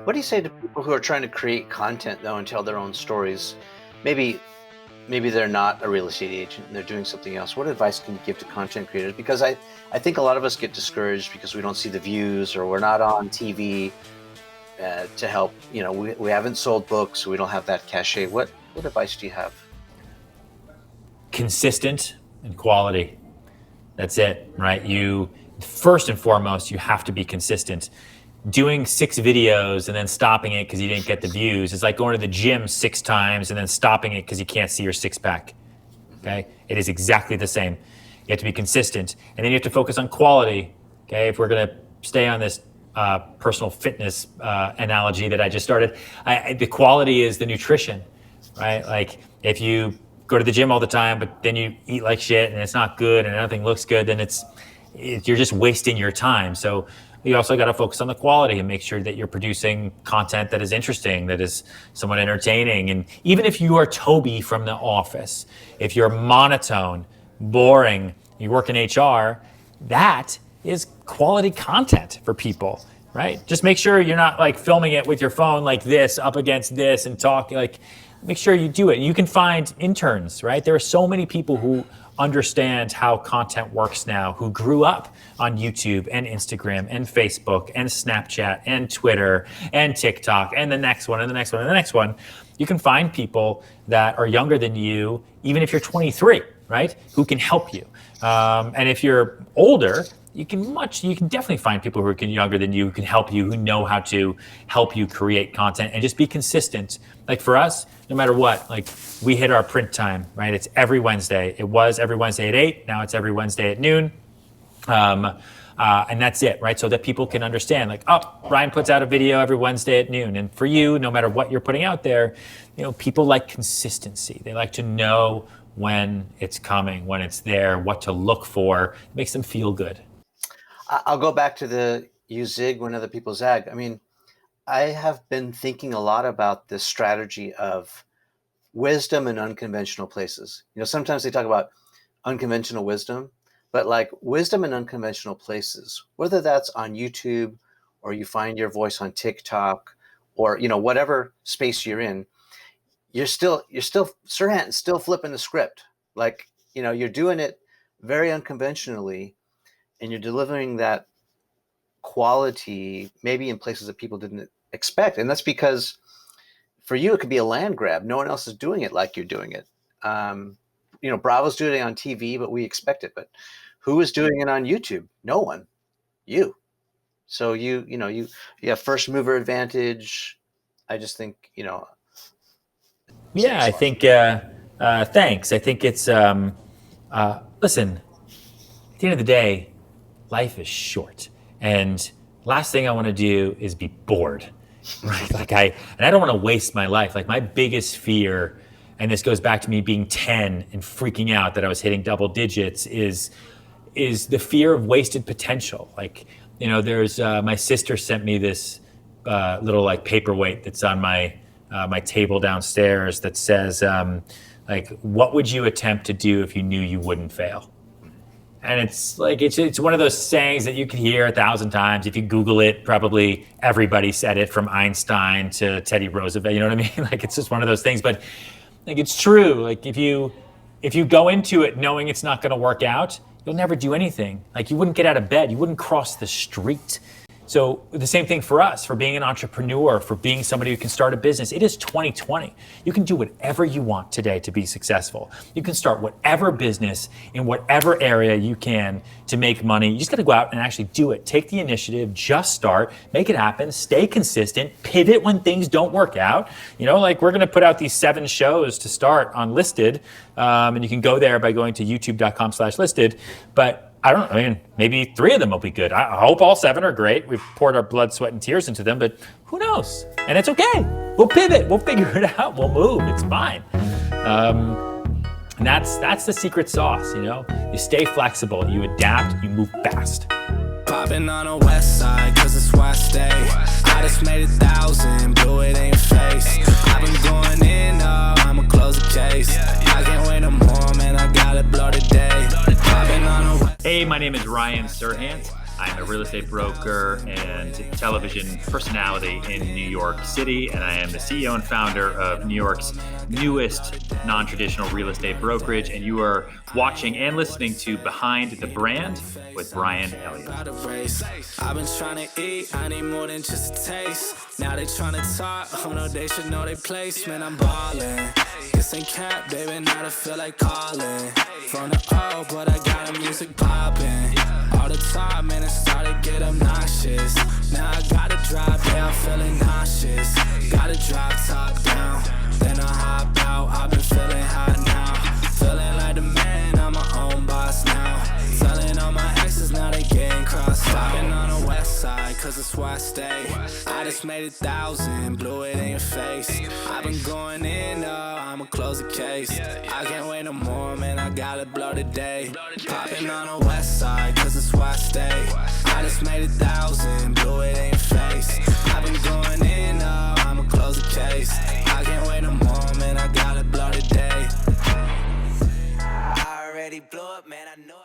What do you say to people who are trying to create content though and tell their own stories? Maybe maybe they're not a real estate agent and they're doing something else. What advice can you give to content creators? Because I think a lot of us get discouraged because we don't see the views or we're not on TV to help. We haven't sold books, so we don't have that cachet. What advice do you have? Consistent and quality. That's it, right? You, first and foremost, you have to be consistent. Doing 6 videos and then stopping it because you didn't get the views is like going to the gym 6 times and then stopping it because you can't see your 6-pack. Okay? It is exactly the same. You have to be consistent, and then you have to focus on quality. Okay? If we're going to stay on this personal fitness analogy that I just started, the quality is the nutrition, right? Like if you go to the gym all the time, but then you eat like shit and it's not good and nothing looks good, then you're just wasting your time. So you also got to focus on the quality and make sure that you're producing content that is interesting, that is somewhat entertaining. And even if you are Toby from The Office, if you're monotone, boring, you work in HR, that is quality content for people, right? Just make sure you're not like filming it with your phone like this up against this and talking. Like, make sure you do it. You can find interns, right? There are so many people who understand how content works now, who grew up on YouTube and Instagram and Facebook and Snapchat and Twitter and TikTok and the next one and the next one and the next one. You can find people that are younger than you, even if you're 23, right? Who can help you. And if you're older, you can definitely find people who are younger than you, who can help you, who know how to help you create content and just be consistent. Like for us, no matter what, like we hit our print time, right? It's every Wednesday. It was every Wednesday at 8. Now it's every Wednesday at noon. And that's it, right? So that people can understand, like, oh, Ryan puts out a video every Wednesday at noon. And for you, no matter what you're putting out there, people like consistency. They like to know when it's coming, when it's there, what to look for. It makes them feel good. I'll go back to the you zig when other people zag. I mean, I have been thinking a lot about this strategy of wisdom in unconventional places. Sometimes they talk about unconventional wisdom, but like wisdom in unconventional places, whether that's on YouTube or you find your voice on TikTok or, whatever space you're in, you're still Sirhan's still flipping the script. Like, you're doing it very unconventionally and you're delivering that quality maybe in places that people didn't expect. And that's because for you, it could be a land grab. No one else is doing it like you're doing it. Bravo's doing it on TV, but we expect it. But who is doing it on YouTube? No one. You. So you have first mover advantage. I just think, Yeah, I think, thanks. I think it's, listen, at the end of the day, life is short. And last thing I want to do is be bored, right? I don't want to waste my life. Like my biggest fear, and this goes back to me being 10 and freaking out that I was hitting double digits, is the fear of wasted potential. Like, there's, my sister sent me this little like paperweight that's on my table downstairs that says, what would you attempt to do if you knew you wouldn't fail? And it's like, it's one of those sayings that you can hear 1,000 times. If you Google it, probably everybody said it, from Einstein to Teddy Roosevelt. You know what I mean? Like, it's just one of those things, but like, it's true. Like if you go into it knowing it's not going to work out, you'll never do anything. Like you wouldn't get out of bed. You wouldn't cross the street. So the same thing for us, for being an entrepreneur, for being somebody who can start a business. It is 2020. You can do whatever you want today to be successful. You can start whatever business in whatever area you can to make money. You just got to go out and actually do it. Take the initiative, just start, make it happen, stay consistent, pivot when things don't work out. Like we're going to put out these 7 shows to start on Listed. And you can go there by going to youtube.com/listed. But maybe 3 of them will be good. I hope all 7 are great. We've poured our blood, sweat, and tears into them, but who knows? And it's okay. We'll pivot. We'll figure it out. We'll move. It's fine. And that's the secret sauce, You stay flexible. You adapt. You move fast. Popping on the west side, cause it's where I stay. I just made 1,000, blew it in your face. I've been going in, I'ma close the case. I can't wait no more, man, I gotta blow the day. Hey, my name is Ryan Sirhan. I'm a real estate broker and television personality in New York City, and I am the CEO and founder of New York's newest non-traditional real estate brokerage. And you are watching and listening to Behind the Brand with Brian Elliott. I've been trying to eat, I need more than just a taste. Now they trying to talk, oh no, they should know their place. Man, I'm ballin'. This ain't cap, baby, now I feel like calling. From the O, but I got the music poppin'. All the time, man, it started get obnoxious. Now I gotta drive, yeah, I'm feeling nauseous. Gotta drive top down, then I hop out. I've been feeling hot now, feeling like the man, I'm my own boss now. Telling all my exes, now they getting crossed out. Been on the west side, cause that's where I stay. I just made 1,000, blew it in your face. I've been going in, I'ma close the case. I can't wait no more, man, I gotta blow today. Popping on the west side, cause that's where I stay. I just made 1,000, blew it in your face. I've been going in, I'ma close the case. I can't wait no more, man, I gotta blow today. I already blew up, man, I know